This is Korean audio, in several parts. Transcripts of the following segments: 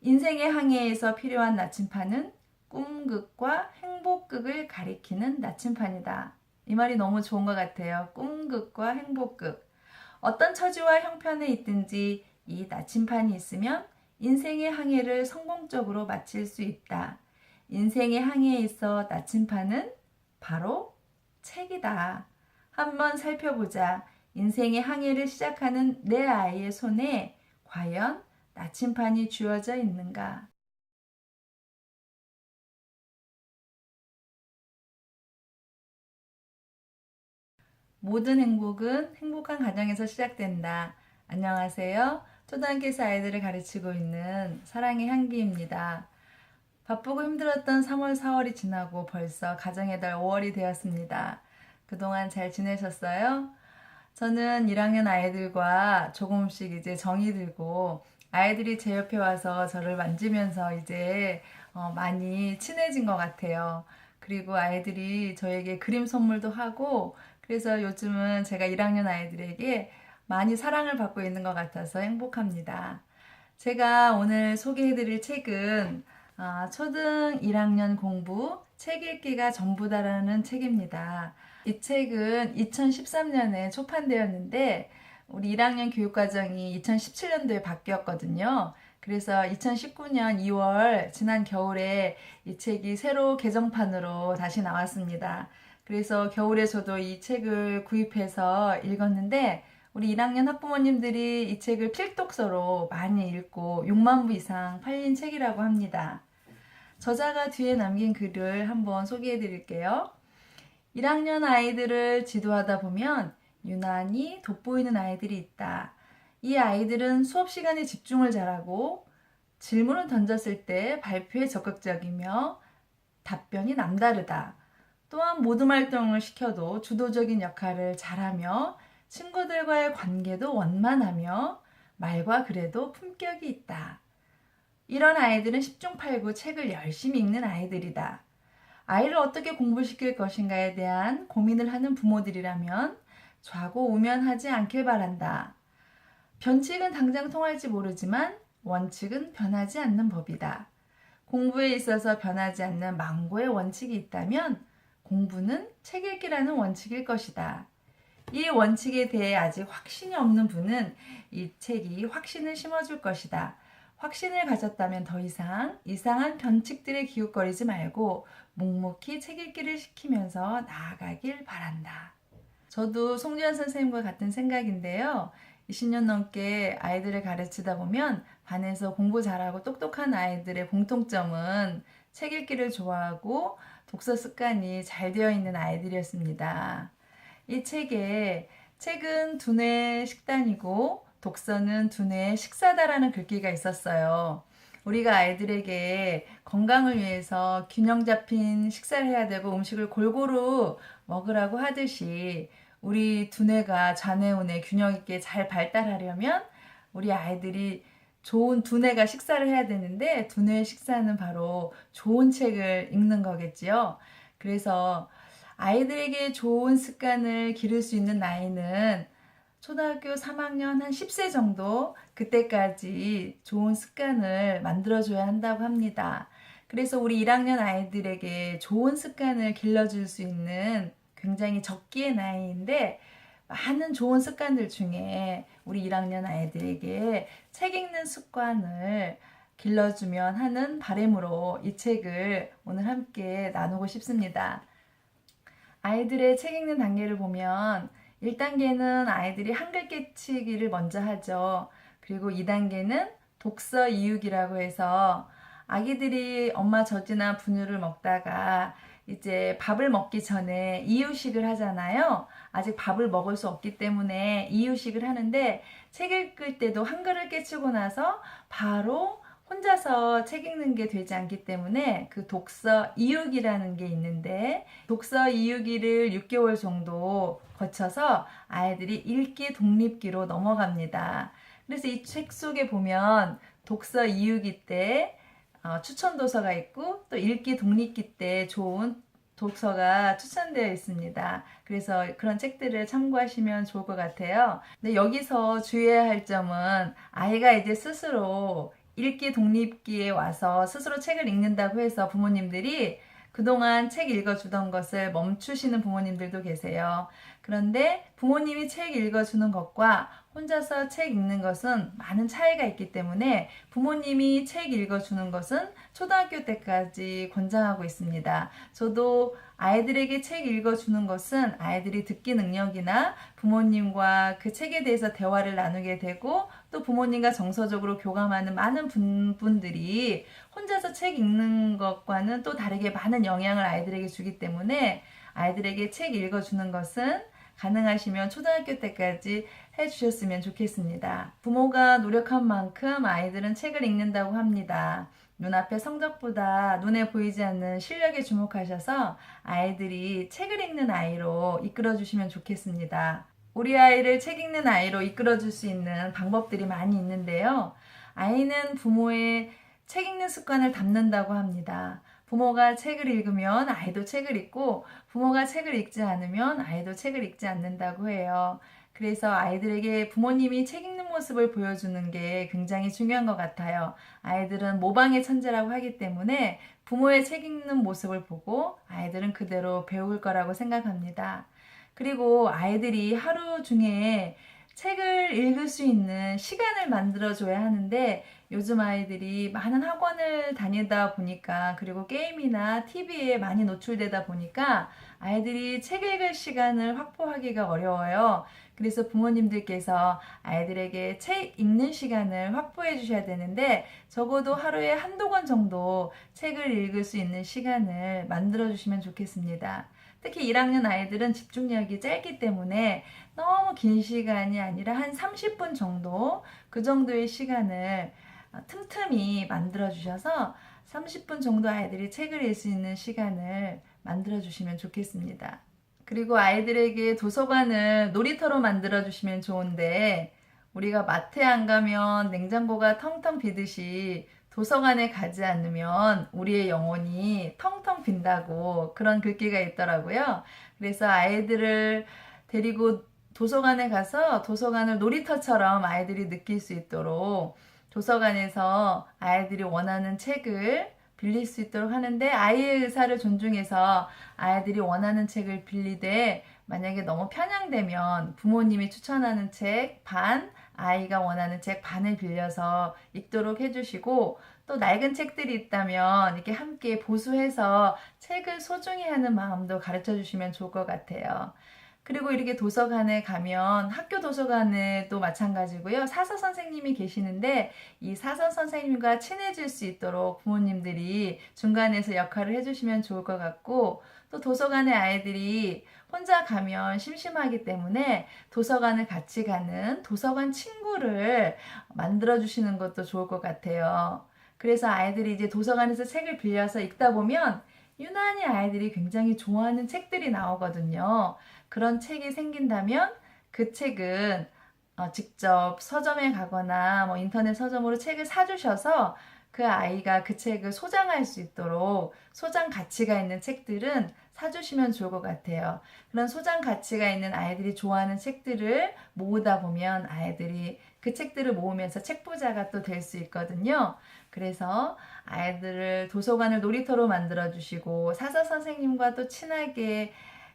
인생의 항해에서 필요한 나침판은 꿈극과 행복극을 가리키는 나침판이다. 이 말이 너무 좋은 것 같아요. 꿈극과 행복극. 어떤 처지와 형편에 있든지 이 나침판이 있으면 인생의 항해를 성공적으로 마칠 수 있다. 인생의 항해에 있어 나침판은 바로 책이다. 한번 살펴보자. 인생의 항해를 시작하는 내 아이의 손에 과연 나침판이 쥐어져 있는가? 모든 행복은 행복한 가정에서 시작된다. 안녕하세요. 초등학교에서 아이들을 가르치고 있는 사랑의 향기입니다. 바쁘고 힘들었던 3월, 4월이 지나고 벌써 가정의 달 5월이 되었습니다. 그동안 잘 지내셨어요? 저는 1학년 아이들과 조금씩 이제 정이 들고 아이들이 제 옆에 와서 저를 만지면서 이제 많이 친해진 것 같아요. 그리고 아이들이 저에게 그림 선물도 하고 그래서 요즘은 제가 1학년 아이들에게 많이 사랑을 받고 있는 것 같아서 행복합니다. 제가 오늘 소개해드릴 책은 초등 1학년 공부 책 읽기가 전부다라는 책입니다. 이 책은 2013년에 초판되었는데 우리 1학년 교육과정이 2017년도에 바뀌었거든요. 그래서 2019년 2월 지난 겨울에 이 책이 새로 개정판으로 다시 나왔습니다. 그래서 겨울에 저도 이 책을 구입해서 읽었는데 우리 1학년 학부모님들이 이 책을 필독서로 많이 읽고 6만 부 이상 팔린 책이라고 합니다. 저자가 뒤에 남긴 글을 한번 소개해 드릴게요. 1학년 아이들을 지도하다 보면 유난히 돋보이는 아이들이 있다. 이 아이들은 수업 시간에 집중을 잘하고 질문을 던졌을 때 발표에 적극적이며 답변이 남다르다. 또한 모든 활동을 시켜도 주도적인 역할을 잘하며 친구들과의 관계도 원만하며 말과 글에도 품격이 있다. 이런 아이들은 10중 8구 책을 열심히 읽는 아이들이다. 아이를 어떻게 공부시킬 것인가에 대한 고민을 하는 부모들이라면 좌고우면하지 않길 바란다. 변칙은 당장 통할지 모르지만 원칙은 변하지 않는 법이다. 공부에 있어서 변하지 않는 망고의 원칙이 있다면 공부는 책 읽기라는 원칙일 것이다. 이 원칙에 대해 아직 확신이 없는 분은 이 책이 확신을 심어줄 것이다. 확신을 가졌다면 더 이상 이상한 변칙들에 기웃거리지 말고 묵묵히 책 읽기를 시키면서 나아가길 바란다. 저도 송지현 선생님과 같은 생각인데요. 20년 넘게 아이들을 가르치다 보면 반에서 공부 잘하고 똑똑한 아이들의 공통점은 책 읽기를 좋아하고 독서 습관이 잘 되어 있는 아이들이었습니다. 이 책은 두뇌의 식단이고 독서는 두뇌의 식사다라는 글귀가 있었어요. 우리가 아이들에게 건강을 위해서 균형 잡힌 식사를 해야 되고 음식을 골고루 먹으라고 하듯이 우리 두뇌가 좌뇌우뇌 균형 있게 잘 발달하려면 우리 아이들이 좋은 두뇌가 식사를 해야 되는데 두뇌의 식사는 바로 좋은 책을 읽는 거겠지요. 그래서 아이들에게 좋은 습관을 기를 수 있는 나이는 초등학교 3학년 한 10세 정도 그때까지 좋은 습관을 만들어줘야 한다고 합니다. 그래서 우리 1학년 아이들에게 좋은 습관을 길러줄 수 있는 굉장히 적기의 나이인데 많은 좋은 습관들 중에 우리 1학년 아이들에게 책 읽는 습관을 길러주면 하는 바람으로 이 책을 오늘 함께 나누고 싶습니다. 아이들의 책 읽는 단계를 보면 1단계는 아이들이 한글 깨치기를 먼저 하죠. 그리고 2단계는 독서 이육이라고 해서 아기들이 엄마 젖이나 분유를 먹다가 이제 밥을 먹기 전에 이유식을 하잖아요. 아직 밥을 먹을 수 없기 때문에 이유식을 하는데 책 읽을 때도 한글을 깨치고 나서 바로 혼자서 책 읽는 게 되지 않기 때문에 그 독서 이유기라는 게 있는데 독서 이유기를 6개월 정도 거쳐서 아이들이 읽기 독립기로 넘어갑니다. 그래서 이 책 속에 보면 독서 이유기 때 추천 도서가 있고 또 읽기 독립기 때 좋은 독서가 추천되어 있습니다. 그래서 그런 책들을 참고하시면 좋을 것 같아요. 근데 여기서 주의해야 할 점은 아이가 이제 스스로 읽기 독립기에 와서 스스로 책을 읽는다고 해서 부모님들이 그동안 책 읽어주던 것을 멈추시는 부모님들도 계세요. 그런데 부모님이 책 읽어주는 것과 혼자서 책 읽는 것은 많은 차이가 있기 때문에 부모님이 책 읽어주는 것은 초등학교 때까지 권장하고 있습니다. 저도 아이들에게 책 읽어주는 것은 아이들이 듣기 능력이나 부모님과 그 책에 대해서 대화를 나누게 되고 또 부모님과 정서적으로 교감하는 많은 분들이 혼자서 책 읽는 것과는 또 다르게 많은 영향을 아이들에게 주기 때문에 아이들에게 책 읽어주는 것은 가능하시면 초등학교 때까지 해주셨으면 좋겠습니다. 부모가 노력한 만큼 아이들은 책을 읽는다고 합니다. 눈앞의 성적보다 눈에 보이지 않는 실력에 주목하셔서 아이들이 책을 읽는 아이로 이끌어주시면 좋겠습니다. 우리 아이를 책 읽는 아이로 이끌어줄 수 있는 방법들이 많이 있는데요. 아이는 부모의 책 읽는 습관을 닮는다고 합니다. 부모가 책을 읽으면 아이도 책을 읽고 부모가 책을 읽지 않으면 아이도 책을 읽지 않는다고 해요. 그래서 아이들에게 부모님이 책 읽는 모습을 보여주는 게 굉장히 중요한 것 같아요. 아이들은 모방의 천재라고 하기 때문에 부모의 책 읽는 모습을 보고 아이들은 그대로 배울 거라고 생각합니다. 그리고 아이들이 하루 중에 책을 읽을 수 있는 시간을 만들어줘야 하는데 요즘 아이들이 많은 학원을 다니다 보니까 그리고 게임이나 TV에 많이 노출되다 보니까 아이들이 책 읽을 시간을 확보하기가 어려워요. 그래서 부모님들께서 아이들에게 책 읽는 시간을 확보해 주셔야 되는데 적어도 하루에 한두 권 정도 책을 읽을 수 있는 시간을 만들어 주시면 좋겠습니다. 특히 1학년 아이들은 집중력이 짧기 때문에 너무 긴 시간이 아니라 한 30분 정도 그 정도의 시간을 틈틈이 만들어 주셔서 30분 정도 아이들이 책을 읽을 수 있는 시간을 만들어 주시면 좋겠습니다. 그리고 아이들에게 도서관을 놀이터로 만들어 주시면 좋은데 우리가 마트에 안 가면 냉장고가 텅텅 비듯이 도서관에 가지 않으면 우리의 영혼이 텅텅 빈다고 그런 글귀가 있더라고요. 그래서 아이들을 데리고 도서관에 가서 도서관을 놀이터처럼 아이들이 느낄 수 있도록 도서관에서 아이들이 원하는 책을 빌릴 수 있도록 하는데 아이의 의사를 존중해서 아이들이 원하는 책을 빌리되 만약에 너무 편향되면 부모님이 추천하는 책 반, 아이가 원하는 책 반을 빌려서 읽도록 해주시고 또 낡은 책들이 있다면 이렇게 함께 보수해서 책을 소중히 하는 마음도 가르쳐 주시면 좋을 것 같아요. 그리고 이렇게 도서관에 가면 학교 도서관에도 마찬가지고요. 사서 선생님이 계시는데 이 사서 선생님과 친해질 수 있도록 부모님들이 중간에서 역할을 해주시면 좋을 것 같고 또 도서관에 아이들이 혼자 가면 심심하기 때문에 도서관을 같이 가는 도서관 친구를 만들어 주시는 것도 좋을 것 같아요. 그래서 아이들이 이제 도서관에서 책을 빌려서 읽다 보면 유난히 아이들이 굉장히 좋아하는 책들이 나오거든요. 그런 책이 생긴다면 그 책은 직접 서점에 가거나 뭐 인터넷 서점으로 책을 사주셔서 그 아이가 그 책을 소장할 수 있도록 소장 가치가 있는 책들은 사주시면 좋을 것 같아요. 그런 소장 가치가 있는 아이들이 좋아하는 책들을 모으다 보면 아이들이 그 책들을 모으면서 책부자가 또 될 수 있거든요. 그래서 아이들을 도서관을 놀이터로 만들어 주시고 사서 선생님과 또 친하게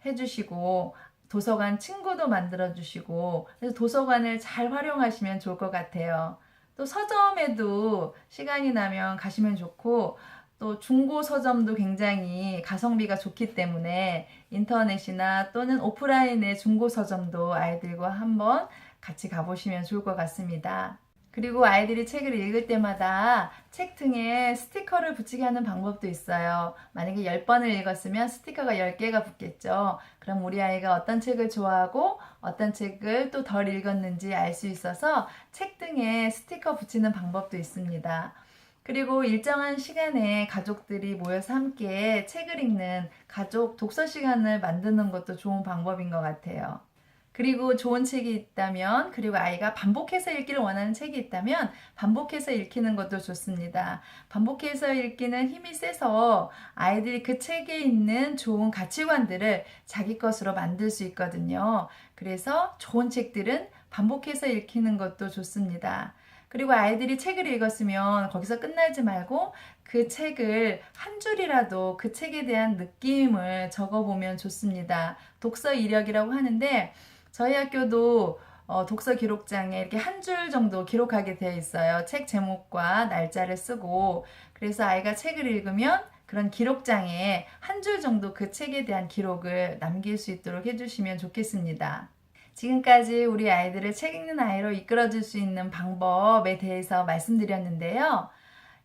해주시고 도서관 친구도 만들어 주시고 그래서 도서관을 잘 활용하시면 좋을 것 같아요. 또 서점에도 시간이 나면 가시면 좋고 또 중고 서점도 굉장히 가성비가 좋기 때문에 인터넷이나 또는 오프라인의 중고 서점도 아이들과 한번 같이 가보시면 좋을 것 같습니다. 그리고 아이들이 책을 읽을 때마다 책 등에 스티커를 붙이게 하는 방법도 있어요. 만약에 10번을 읽었으면 스티커가 10개가 붙겠죠. 그럼 우리 아이가 어떤 책을 좋아하고 어떤 책을 또 덜 읽었는지 알 수 있어서 책 등에 스티커 붙이는 방법도 있습니다. 그리고 일정한 시간에 가족들이 모여서 함께 책을 읽는 가족 독서 시간을 만드는 것도 좋은 방법인 것 같아요. 그리고 좋은 책이 있다면 그리고 아이가 반복해서 읽기를 원하는 책이 있다면 반복해서 읽히는 것도 좋습니다. 반복해서 읽기는 힘이 세서 아이들이 그 책에 있는 좋은 가치관들을 자기 것으로 만들 수 있거든요. 그래서 좋은 책들은 반복해서 읽히는 것도 좋습니다. 그리고 아이들이 책을 읽었으면 거기서 끝나지 말고 그 책을 한 줄이라도 그 책에 대한 느낌을 적어보면 좋습니다. 독서 이력이라고 하는데 저희 학교도 독서 기록장에 이렇게 한 줄 정도 기록하게 되어 있어요. 책 제목과 날짜를 쓰고. 그래서 아이가 책을 읽으면 그런 기록장에 한 줄 정도 그 책에 대한 기록을 남길 수 있도록 해주시면 좋겠습니다. 지금까지 우리 아이들을 책 읽는 아이로 이끌어줄 수 있는 방법에 대해서 말씀드렸는데요.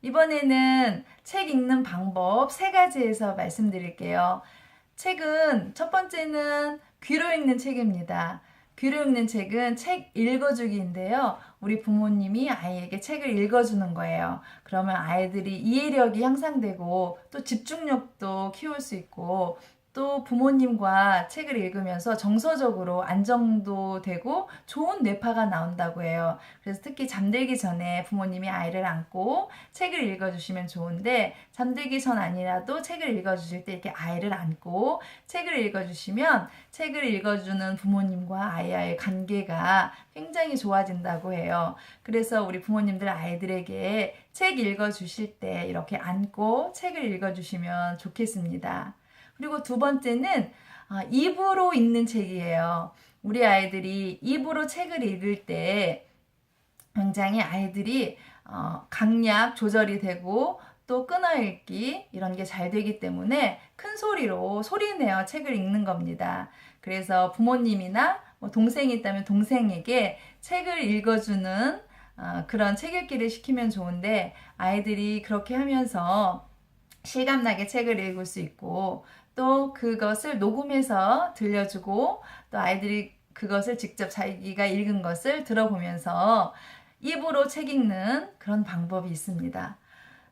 이번에는 책 읽는 방법 3가지에서 말씀드릴게요. 책은 첫 번째는 귀로 읽는 책입니다. 귀로 읽는 책은 책 읽어주기인데요. 우리 부모님이 아이에게 책을 읽어주는 거예요. 그러면 아이들이 이해력이 향상되고 또 집중력도 키울 수 있고 또 부모님과 책을 읽으면서 정서적으로 안정도 되고 좋은 뇌파가 나온다고 해요. 그래서 특히 잠들기 전에 부모님이 아이를 안고 책을 읽어주시면 좋은데 잠들기 전 아니라도 책을 읽어주실 때 이렇게 아이를 안고 책을 읽어주시면 책을 읽어주는 부모님과 아이와의 관계가 굉장히 좋아진다고 해요. 그래서 우리 부모님들 아이들에게 책 읽어주실 때 이렇게 안고 책을 읽어주시면 좋겠습니다. 그리고 두 번째는 입으로 읽는 책이에요. 우리 아이들이 입으로 책을 읽을 때 굉장히 아이들이 강약 조절이 되고 또 끊어읽기 이런 게 잘 되기 때문에 큰 소리로 소리내어 책을 읽는 겁니다. 그래서 부모님이나 뭐 동생이 있다면 동생에게 책을 읽어주는 그런 책 읽기를 시키면 좋은데 아이들이 그렇게 하면서 실감나게 책을 읽을 수 있고 또 그것을 녹음해서 들려주고 또 아이들이 그것을 직접 자기가 읽은 것을 들어보면서 입으로 책 읽는 그런 방법이 있습니다.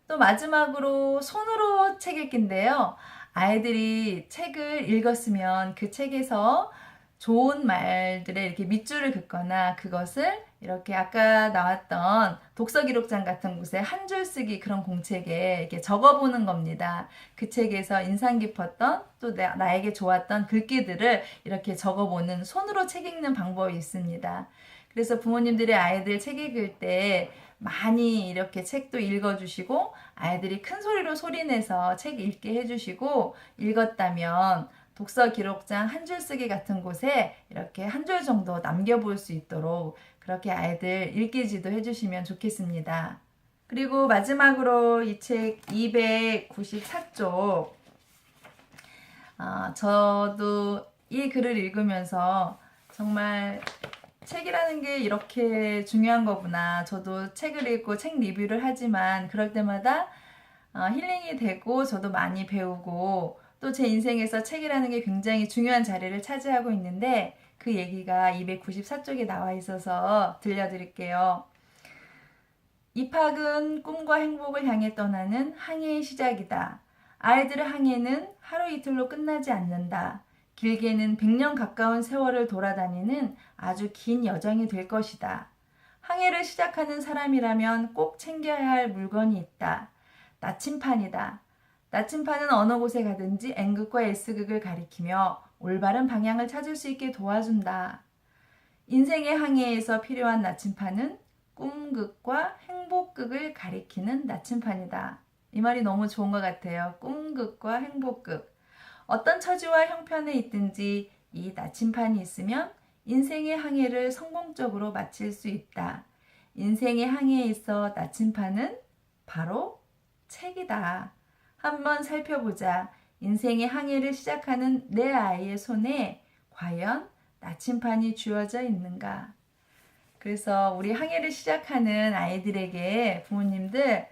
또 마지막으로 손으로 책 읽기인데요. 아이들이 책을 읽었으면 그 책에서 좋은 말들에 이렇게 밑줄을 긋거나 그것을 이렇게 아까 나왔던 독서 기록장 같은 곳에 한 줄 쓰기 그런 공책에 이렇게 적어보는 겁니다. 그 책에서 인상 깊었던 또 나에게 좋았던 글귀들을 이렇게 적어보는 손으로 책 읽는 방법이 있습니다. 그래서 부모님들이 아이들 책 읽을 때 많이 이렇게 책도 읽어주시고 아이들이 큰 소리로 소리내서 책 읽게 해주시고 읽었다면 독서 기록장 한 줄 쓰기 같은 곳에 이렇게 한 줄 정도 남겨볼 수 있도록 그렇게 아이들 읽기지도 해주시면 좋겠습니다. 그리고 마지막으로 이 책 294쪽 저도 이 글을 읽으면서 정말 책이라는 게 이렇게 중요한 거구나. 저도 책을 읽고 책 리뷰를 하지만 그럴 때마다 힐링이 되고 저도 많이 배우고 또 제 인생에서 책이라는 게 굉장히 중요한 자리를 차지하고 있는데 그 얘기가 294쪽에 나와 있어서 들려드릴게요. 입학은 꿈과 행복을 향해 떠나는 항해의 시작이다. 아이들의 항해는 하루 이틀로 끝나지 않는다. 길게는 100년 가까운 세월을 돌아다니는 아주 긴 여정이 될 것이다. 항해를 시작하는 사람이라면 꼭 챙겨야 할 물건이 있다. 나침판이다. 나침판은 어느 곳에 가든지 N극과 S극을 가리키며 올바른 방향을 찾을 수 있게 도와준다. 인생의 항해에서 필요한 나침판은 꿈극과 행복극을 가리키는 나침판이다. 이 말이 너무 좋은 것 같아요. 꿈극과 행복극. 어떤 처지와 형편에 있든지 이 나침판이 있으면 인생의 항해를 성공적으로 마칠 수 있다. 인생의 항해에 있어 나침판은 바로 책이다. 한번 살펴보자. 인생의 항해를 시작하는 내 아이의 손에 과연 나침판이 쥐어져 있는가? 그래서 우리 항해를 시작하는 아이들에게 부모님들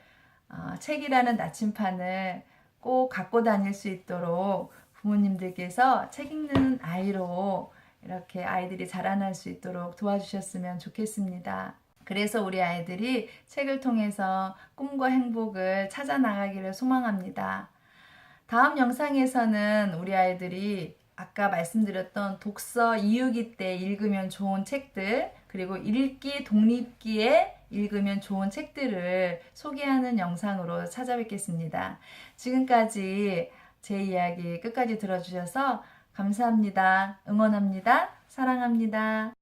책이라는 나침판을 꼭 갖고 다닐 수 있도록 부모님들께서 책 읽는 아이로 이렇게 아이들이 자라날 수 있도록 도와주셨으면 좋겠습니다. 그래서 우리 아이들이 책을 통해서 꿈과 행복을 찾아 나가기를 소망합니다. 다음 영상에서는 우리 아이들이 아까 말씀드렸던 독서 이유기 때 읽으면 좋은 책들 그리고 읽기 독립기에 읽으면 좋은 책들을 소개하는 영상으로 찾아뵙겠습니다. 지금까지 제 이야기 끝까지 들어주셔서 감사합니다. 응원합니다. 사랑합니다.